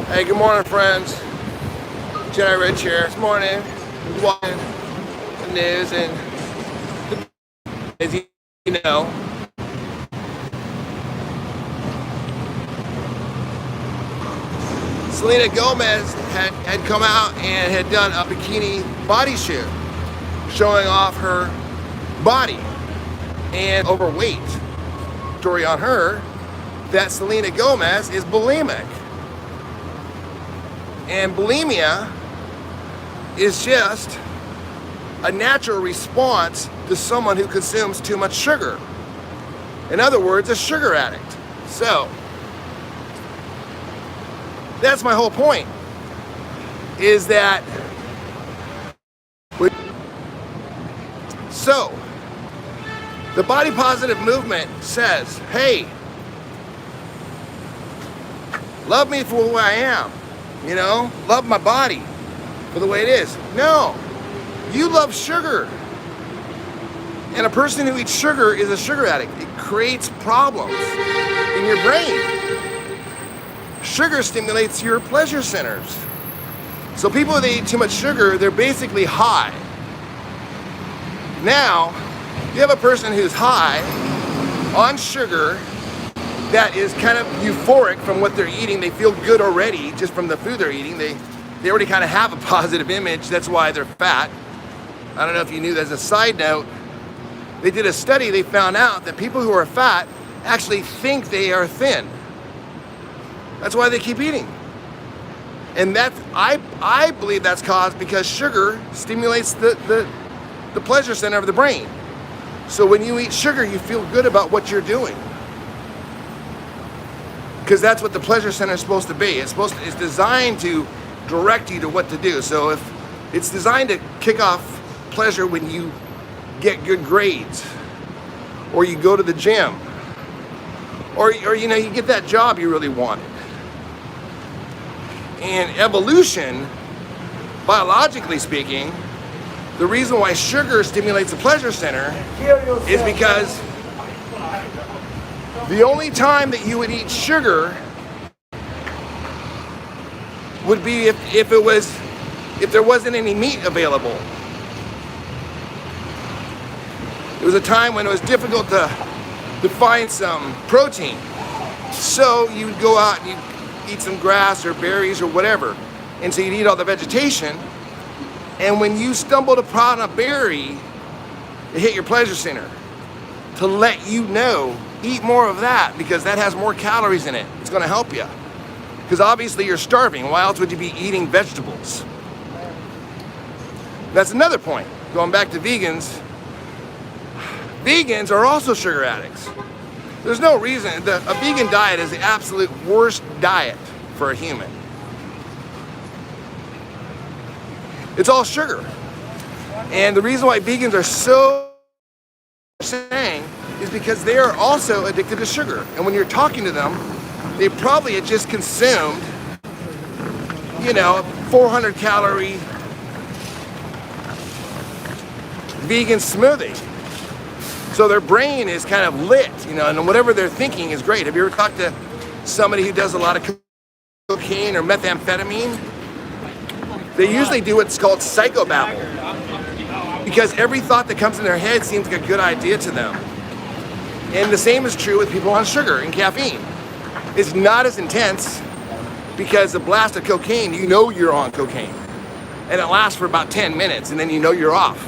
Hey, good morning, friends. Jedi Rich here. This morning, watching the news, and as you know, Selena Gomez had come out and had done a bikini body shoot, showing off her body and overweight. Story on her that Selena Gomez is bulimic. And bulimia is just a natural response to someone who consumes too much sugar. In other words, a sugar addict. So, that's my whole point, is that the body positive movement says, hey, love me for who I am. Love my body for the way it is. No, you love sugar. And a person who eats sugar is a sugar addict. It creates problems in your brain. Sugar stimulates your pleasure centers. So people that eat too much sugar, they're basically high. Now, you have a person who's high on sugar that is kind of euphoric from what they're eating. They feel good already just from the food they're eating. They already kind of have a positive image. That's why they're fat. I don't know if you knew that. As a side note, they did a study. They found out that people who are fat actually think they are thin. That's why they keep eating. And I believe that's caused because sugar stimulates the pleasure center of the brain. So when you eat sugar, you feel good about what you're doing. Because that's what the pleasure center is supposed to be. It's designed to direct you to what to do. So if it's designed to kick off pleasure when you get good grades, or you go to the gym, or you get that job you really wanted. And evolution, biologically speaking, the reason why sugar stimulates the pleasure center is because the only time that you would eat sugar would be if there wasn't any meat available. It was a time when it was difficult to find some protein. So you'd go out and you'd eat some grass or berries or whatever. And so you'd eat all the vegetation. And when you stumbled upon a berry, it hit your pleasure center to let you know, eat more of that because that has more calories in it. It's going to help you. Because obviously you're starving. Why else would you be eating vegetables? That's another point. Going back to vegans. Vegans are also sugar addicts. There's no reason. A vegan diet is the absolute worst diet for a human. It's all sugar. And the reason why vegans are so saying is because they are also addicted to sugar. And when you're talking to them, they probably had just consumed, 400 calorie vegan smoothie. So their brain is kind of lit, and whatever they're thinking is great. Have you ever talked to somebody who does a lot of cocaine or methamphetamine? They usually do what's called psychobabble, because every thought that comes in their head seems like a good idea to them. And the same is true with people on sugar and caffeine. It's not as intense because a blast of cocaine, you're on cocaine. And it lasts for about 10 minutes and then you're off.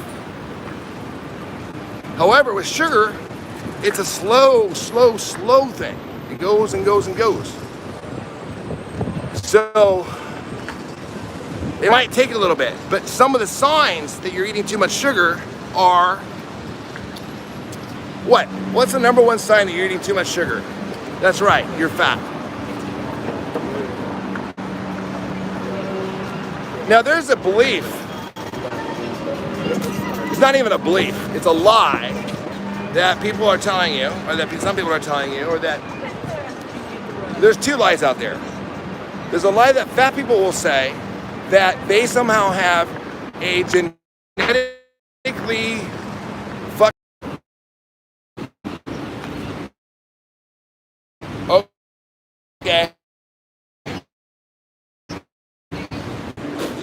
However, with sugar, it's a slow thing. It goes and goes and goes. So, it might take a little bit, but some of the signs that you're eating too much sugar are what? What's the number one sign that you're eating too much sugar? That's right, you're fat. Now there's a belief, it's not even a belief, it's a lie that people are telling you, or that some people are telling you, or that there's two lies out there. There's a lie that fat people will say that they somehow have a genetically okay.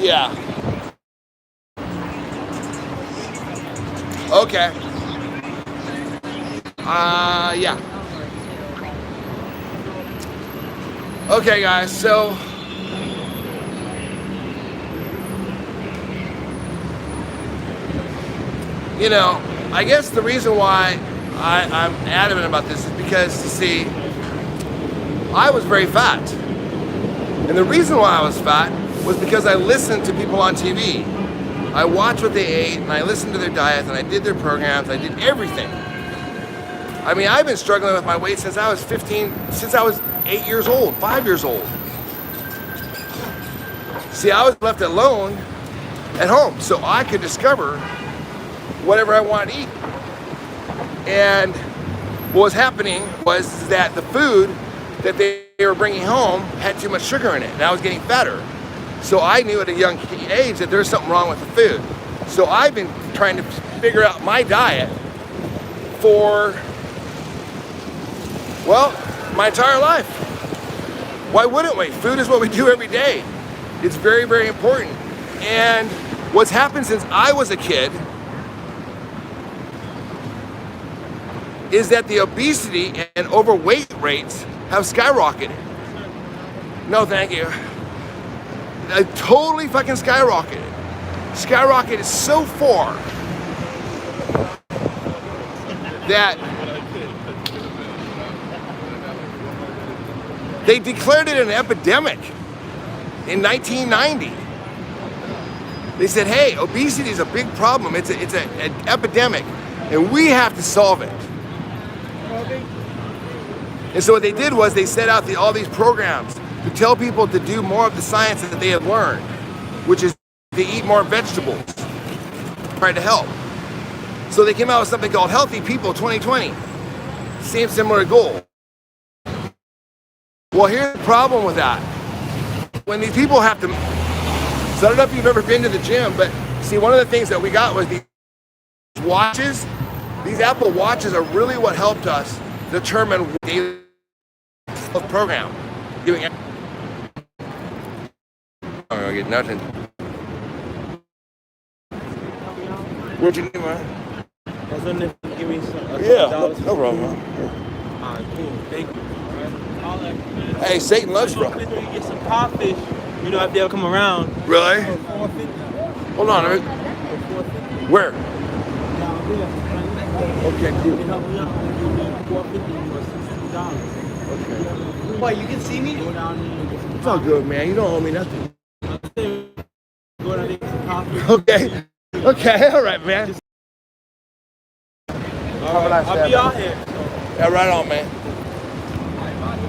Yeah. Okay. Yeah. Okay, guys, so you know, I guess the reason why I'm adamant about this is because, you see, I was very fat. And the reason why I was fat was because I listened to people on TV. I watched what they ate, and I listened to their diets, and I did their programs, I did everything. I mean, I've been struggling with my weight since I was 8 years old, 5 years old. See, I was left alone at home, so I could discover whatever I wanted to eat. And what was happening was that the food that they were bringing home had too much sugar in it, and I was getting fatter. So I knew at a young age that there's something wrong with the food. So I've been trying to figure out my diet for, well, my entire life. Why wouldn't we? Food is what we do every day. It's very, very important. And what's happened since I was a kid is that the obesity and overweight rates have skyrocketed. No, thank you. Totally fucking skyrocketed. Skyrocketed so far that they declared it an epidemic in 1990. They said, hey, obesity is a big problem. It's an epidemic, and we have to solve it. And so what they did was they set out all these programs to tell people to do more of the science that they have learned, which is to eat more vegetables, try to help. So they came out with something called Healthy People 2020. Same similar goal. Well, here's the problem with that. When these people have to, so I don't know if you've ever been to the gym, but see, one of the things that we got was these watches. These Apple Watches are really what helped us determine daily program. Doing it. I'm gonna get nothing. What'd you need, man? I was wondering if you could give me some. Yeah, no problem, man. Alright, cool. Thank you. Hey, Satan loves you, bro. You get some codfish, you know, if they'll come around. Really? Hold on a minute. Where? Okay, cool. What, you can see me? It's all good, man. You don't owe me nothing. Okay. Okay, all right, man. I'll be out here. Yeah, right on, man.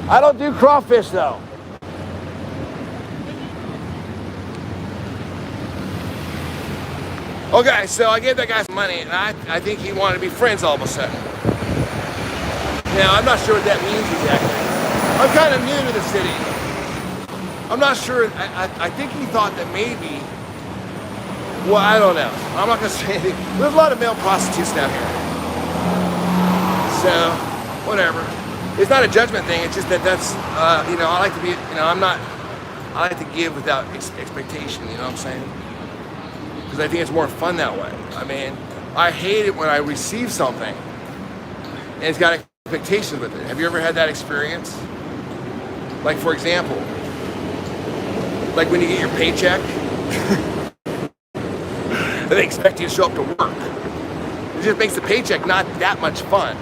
I don't do crawfish, though. Okay, so I gave that guy some money, and I think he wanted to be friends all of a sudden. Now, I'm not sure what that means exactly. I'm kind of new to the city. I'm not sure. I think he thought that maybe, well, I don't know. I'm not going to say anything. There's a lot of male prostitutes down here. So, whatever. It's not a judgment thing. It's just that that's, you know, I like to be, you know, I like to give without expectation, you know what I'm saying? Because I think it's more fun that way. I mean, I hate it when I receive something and it's got expectations with it. Have you ever had that experience? Like, for example, like when you get your paycheck, and they expect you to show up to work. It just makes the paycheck not that much fun.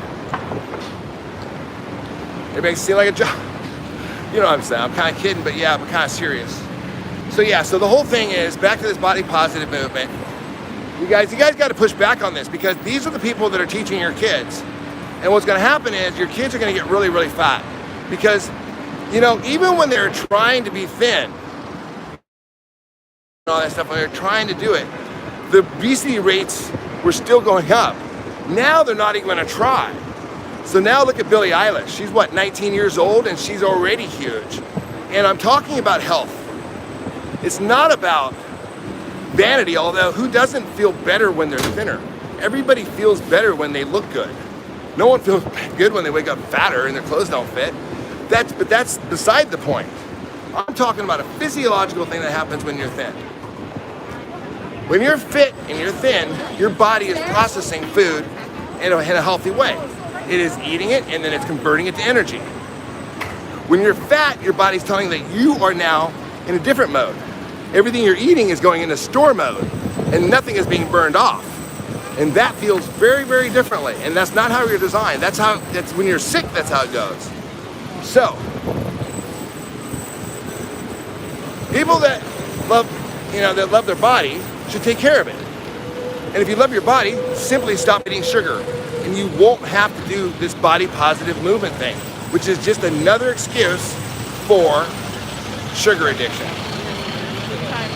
It makes it seem like a job. You know what I'm saying? I'm kind of kidding, but yeah, I'm kind of serious. So yeah, so the whole thing is, back to this body positive movement. You guys got to push back on this, because these are the people that are teaching your kids. And what's going to happen is your kids are going to get really, really fat. Because, you know, even when they're trying to be thin, and all that stuff, when they're trying to do it, the obesity rates were still going up. Now they're not even going to try. So now look at Billie Eilish. She's what, 19 years old, and she's already huge. And I'm talking about health. It's not about vanity, although who doesn't feel better when they're thinner? Everybody feels better when they look good. No one feels good when they wake up fatter and their clothes don't fit. But that's beside the point. I'm talking about a physiological thing that happens when you're thin. When you're fit and you're thin, your body is processing food in a healthy way. It is eating it and then it's converting it to energy. When you're fat, your body's telling that you are now in a different mode. Everything you're eating is going into store mode and nothing is being burned off. And that feels very, very differently. And that's not how you're designed. That's when you're sick, that's how it goes. So, people that love their body should take care of it. And if you love your body, simply stop eating sugar. And you won't have to do this body positive movement thing, which is just another excuse for sugar addiction.